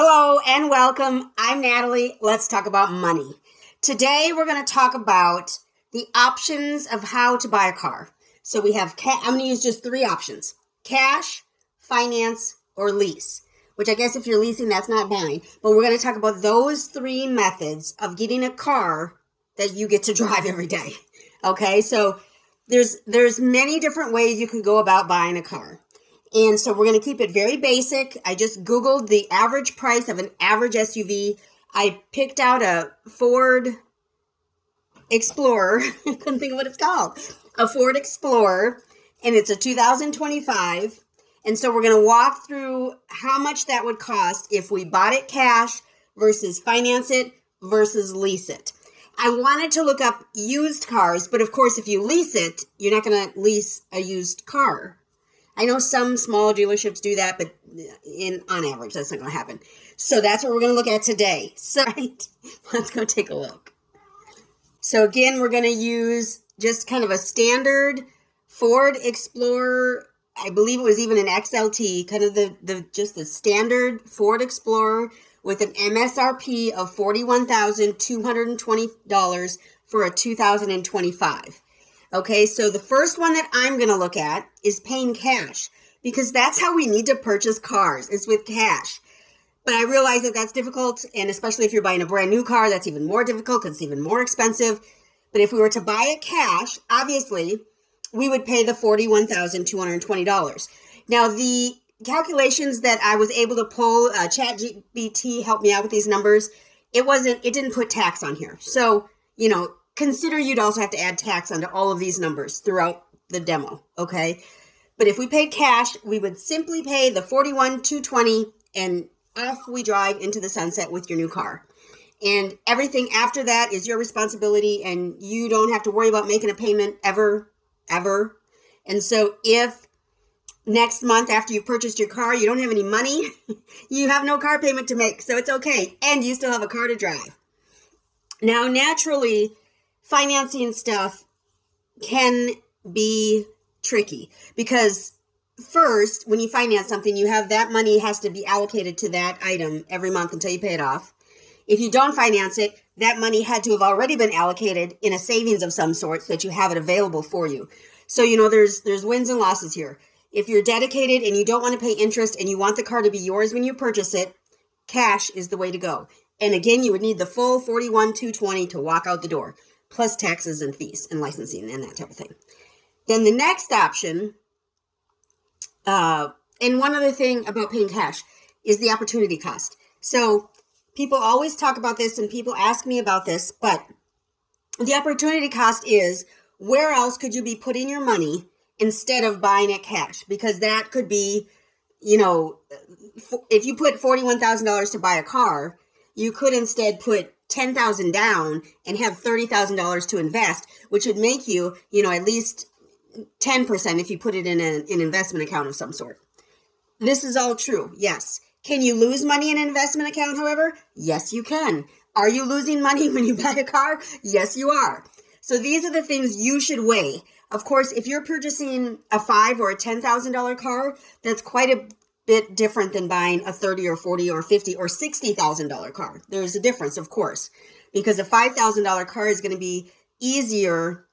Hello and welcome. I'm Natalie. Let's talk about money. Today we're going to talk about the options of how to buy a car. So we have, I'm going to use just three options: cash, finance, or lease. Which I guess if you're leasing, that's not buying. But we're going to talk about those three methods of getting a car that you get to drive every day. Okay, so there's many different ways you can go about buying a car. And so we're going to keep it very basic. I just Googled the average price of an average SUV. I picked out a Ford Explorer. I couldn't think of what it's called. A Ford Explorer. And it's a 2025. And so we're going to walk through how much that would cost if we bought it cash versus finance it versus lease it. I wanted to look up used cars, but of course, if you lease it, you're not going to lease a used car. I know some small dealerships do that, but on average, that's not going to happen. So that's what we're going to look at today. So let's go take a look. So again, we're going to use just kind of a standard Ford Explorer. I believe it was even an XLT, kind of the standard Ford Explorer with an MSRP of $41,220 for a 2025. Okay, so the first one that I'm going to look at is paying cash, because that's how we need to purchase cars, is with cash. But I realize that that's difficult, and especially if you're buying a brand new car, that's even more difficult because it's even more expensive. But if we were to buy it cash, obviously, we would pay the $41,220. Now, the calculations that I was able to pull, ChatGPT helped me out with these numbers. It didn't put tax on here. So, consider you'd also have to add tax onto all of these numbers throughout the demo, okay? But if we paid cash, we would simply pay the $41,220 and off we drive into the sunset with your new car. And everything after that is your responsibility, and you don't have to worry about making a payment ever. And so if next month after you've purchased your car, you don't have any money, you have no car payment to make, so it's okay. And you still have a car to drive. Now, naturally, financing stuff can be tricky because first, when you finance something, you have that money has to be allocated to that item every month until you pay it off. If you don't finance it, that money had to have already been allocated in a savings of some sort so that you have it available for you. So, there's wins and losses here. If you're dedicated and you don't want to pay interest and you want the car to be yours when you purchase it, cash is the way to go. And again, you would need the full $41,220 to walk out the door, plus taxes and fees and licensing and that type of thing. Then the next option, and one other thing about paying cash, is the opportunity cost. So people always talk about this and people ask me about this, but the opportunity cost is where else could you be putting your money instead of buying it cash? Because that could be, if you put $41,000 to buy a car, you could instead put $10,000 down and have $30,000 to invest, which would make you, at least 10% if you put it in an investment account of some sort. This is all true. Yes. Can you lose money in an investment account, however? Yes, you can. Are you losing money when you buy a car? Yes, you are. So these are the things you should weigh. Of course, if you're purchasing a $5,000 or a $10,000 car, that's quite a bit different than buying a $30,000 or $40,000 or $50,000 or $60,000 car. There's a difference, of course, because a $5,000 car is going to be easier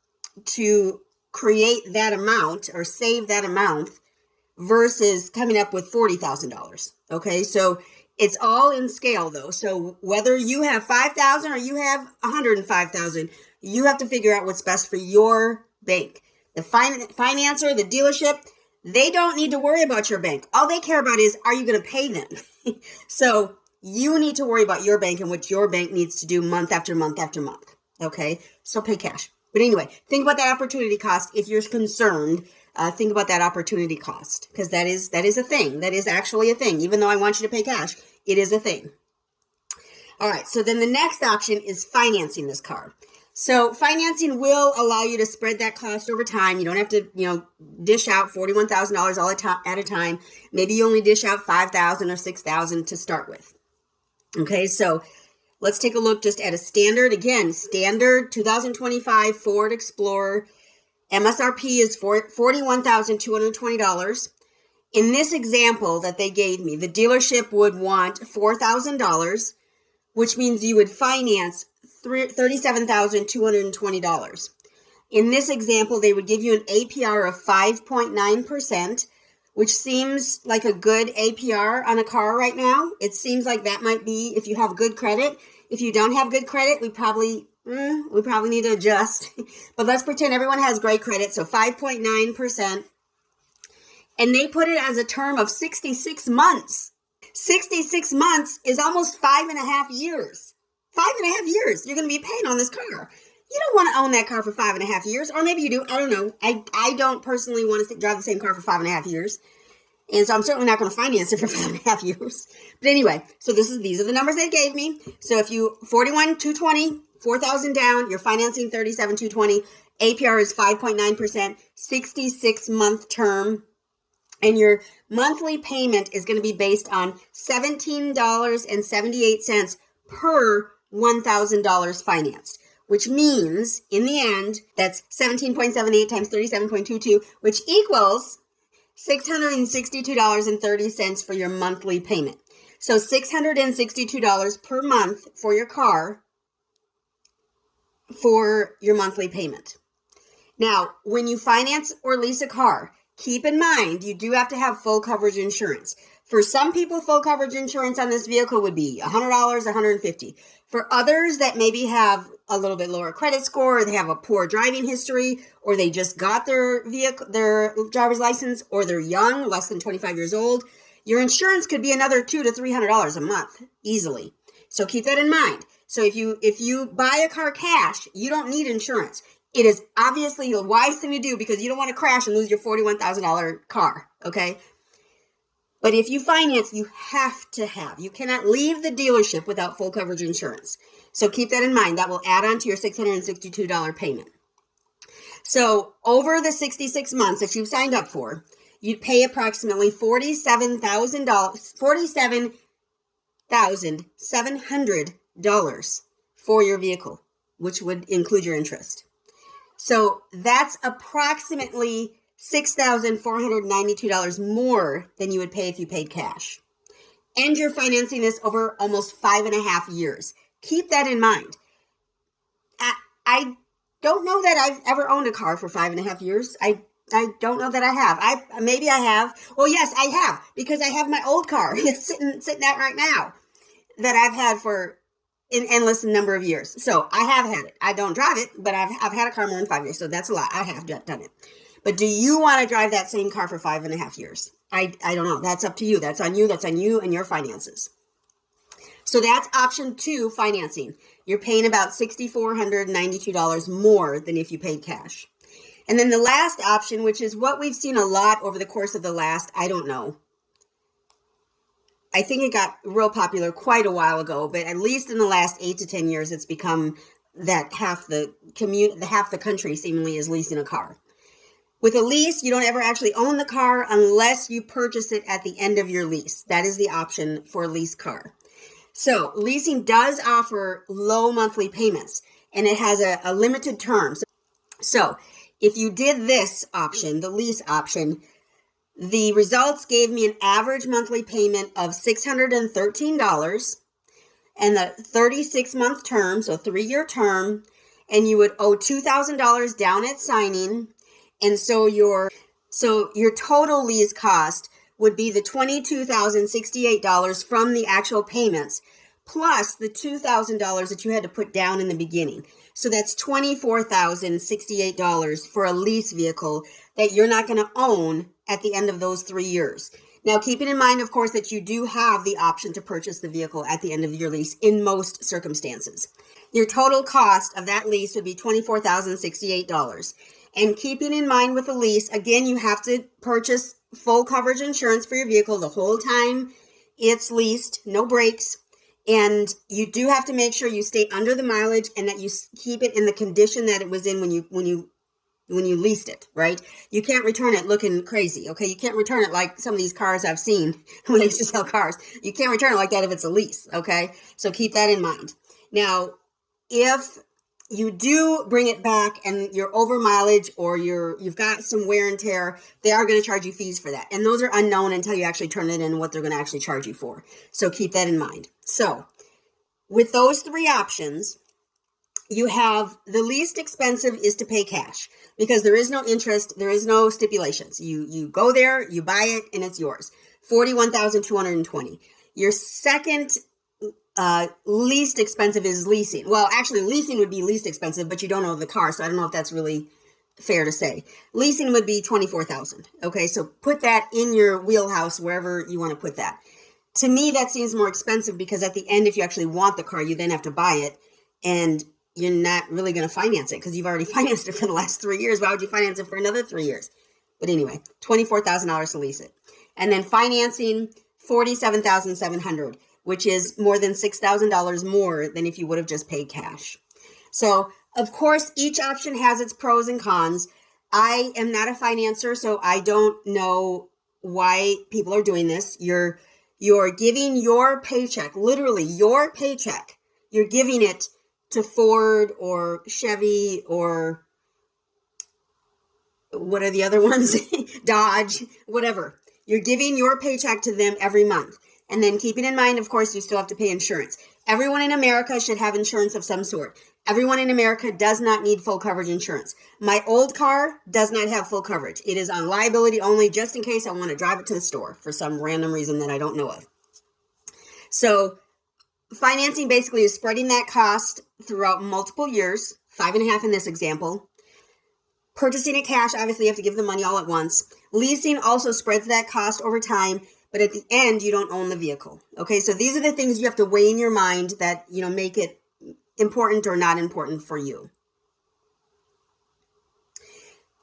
to create that amount or save that amount versus coming up with $40,000. Okay, so it's all in scale though. So whether you have $5,000 or you have $105,000, you have to figure out what's best for your bank. The financer, the dealership, they don't need to worry about your bank. All they care about is, are you going to pay them? So you need to worry about your bank and what your bank needs to do month after month after month. Okay, so pay cash. But anyway, think about that opportunity cost. If you're concerned, think about that opportunity cost, because that is a thing. That is actually a thing. Even though I want you to pay cash, it is a thing. All right, so then the next option is financing this car. So financing will allow you to spread that cost over time. You don't have to, dish out $41,000 all at a time. Maybe you only dish out $5,000 or $6,000 to start with. Okay, so let's take a look just at a standard 2025 Ford Explorer. MSRP is $41,220. In this example that they gave me, the dealership would want $4,000, which means you would finance $37,220. In this example, they would give you an APR of 5.9%, which seems like a good APR on a car right now. It seems like that might be if you have good credit. If you don't have good credit, we probably need to adjust. But let's pretend everyone has great credit, so 5.9%. And they put it as a term of 66 months. 66 months is almost 5.5 years. 5.5 years you're going to be paying on this car. You don't want to own that car for 5.5 years, or maybe you do. I don't know. I don't personally want to drive the same car for 5.5 years, and so I'm certainly not going to finance it for 5.5 years. But anyway, so these are the numbers they gave me. So if you 41,220, 4,000 down, you're financing 37,220. APR is 5.9%, 66-month term, and your monthly payment is going to be based on $17.78 per $1,000 financed, which means in the end, that's 17.78 times 37.22, which equals $662.30 for your monthly payment. So $662 per month for your car for your monthly payment. Now, when you finance or lease a car, keep in mind, you do have to have full coverage insurance. For some people, full coverage insurance on this vehicle would be $100, $150. For others that maybe have a little bit lower credit score, or they have a poor driving history, or they just got their driver's license, or they're young, less than 25 years old, your insurance could be another $200 to $300 a month easily. So keep that in mind. So if you buy a car cash, you don't need insurance. It is obviously a wise thing to do because you don't want to crash and lose your $41,000 car, okay? But if you finance, you cannot leave the dealership without full coverage insurance. So keep that in mind. That will add on to your $662 payment. So over the 66 months that you've signed up for, you'd pay approximately $47,700 for your vehicle, which would include your interest. So that's approximately $6,492 more than you would pay if you paid cash. And you're financing this over almost 5.5 years. Keep that in mind. I don't know that I've ever owned a car for 5.5 years. I don't know that I have. Maybe I have. Well, yes, I have, because I have my old car sitting out right now that I've had for an endless number of years. So I have had it. I don't drive it, but I've had a car more than 5 years. So that's a lot. I have done it. But do you want to drive that same car for 5.5 years? I don't know. That's up to you. That's on you. That's on you and your finances. So that's option 2, financing. You're paying about $6,492 more than if you paid cash. And then the last option, which is what we've seen a lot over the course of the last, I don't know. I think it got real popular quite a while ago, but at least in the last 8 to 10 years, it's become that half the country seemingly is leasing a car. With a lease, you don't ever actually own the car unless you purchase it at the end of your lease. That is the option for a lease car. So leasing does offer low monthly payments, and it has a limited term. So if you did this option, the lease option, the results gave me an average monthly payment of $613 and the 36-month term, so 3-year term, and you would owe $2,000 down at signing. And so your total lease cost would be the $22,068 from the actual payments, plus the $2,000 that you had to put down in the beginning. So that's $24,068 for a lease vehicle that you're not going to own at the end of those 3 years. Now, keeping in mind, of course, that you do have the option to purchase the vehicle at the end of your lease in most circumstances. Your total cost of that lease would be $24,068. And keeping in mind with the lease, again, you have to purchase full coverage insurance for your vehicle the whole time it's leased, no breaks. And you do have to make sure you stay under the mileage and that you keep it in the condition that it was in when you leased it, right? You can't return it looking crazy, okay? You can't return it like some of these cars I've seen when they used to sell cars. You can't return it like that if it's a lease, okay? So keep that in mind. Now, if you do bring it back and you're over mileage or you've got some wear and tear, they are going to charge you fees for that. And those are unknown until you actually turn it in, what they're going to actually charge you for. So keep that in mind. So with those three options, you have the least expensive is to pay cash because there is no interest, there is no stipulations. You go there, you buy it, and it's yours. $41,220. Your second least expensive is leasing. Well, actually, leasing would be least expensive, but you don't own the car, so I don't know if that's really fair to say. Leasing would be $24,000. Okay, so put that in your wheelhouse wherever you want to put that. To me, that seems more expensive because at the end, if you actually want the car, you then have to buy it, and you're not really going to finance it because you've already financed it for the last 3 years. Why would you finance it for another 3 years? But anyway, $24,000 to lease it. And then financing, $47,700, which is more than $6,000 more than if you would have just paid cash. So, of course, each option has its pros and cons. I am not a financer, so I don't know why people are doing this. You're giving your paycheck, literally your paycheck, you're giving it to Ford or Chevy or what are the other ones? Dodge, whatever. You're giving your paycheck to them every month. And then keeping in mind, of course, you still have to pay insurance. Everyone in America should have insurance of some sort. Everyone in America does not need full coverage insurance. My old car does not have full coverage. It is on liability only just in case I want to drive it to the store for some random reason that I don't know of. So financing basically is spreading that cost throughout multiple years, 5.5 in this example. Purchasing it cash, obviously you have to give the money all at once. Leasing also spreads that cost over time, but at the end, you don't own the vehicle. Okay, so these are the things you have to weigh in your mind that, make it important or not important for you.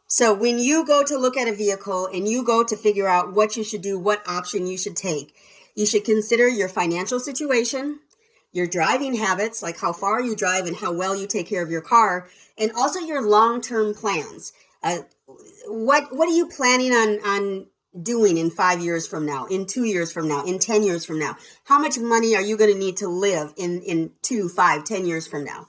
So when you go to look at a vehicle and you go to figure out what you should do, what option you should take, you should consider your financial situation, your driving habits, like how far you drive and how well you take care of your car, and also your long-term plans. What are you planning on doing in 5 years from now, in 2 years from now, in 10 years from now? How much money are you going to need to live in 2, 5, 10 years from now?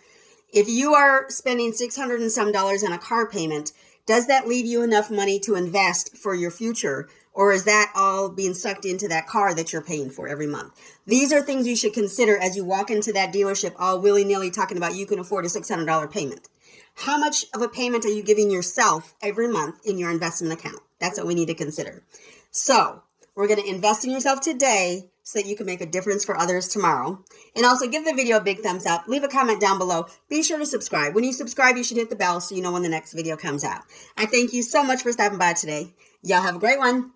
If you are spending $600 and some on a car payment, does that leave you enough money to invest for your future? Or is that all being sucked into that car that you're paying for every month? These are things you should consider as you walk into that dealership all willy-nilly talking about you can afford a $600 payment. How much of a payment are you giving yourself every month in your investment account? That's what we need to consider. So we're going to invest in yourself today so that you can make a difference for others tomorrow. And also give the video a big thumbs up. Leave a comment down below. Be sure to subscribe. When you subscribe, you should hit the bell so you know when the next video comes out. I thank you so much for stopping by today. Y'all have a great one.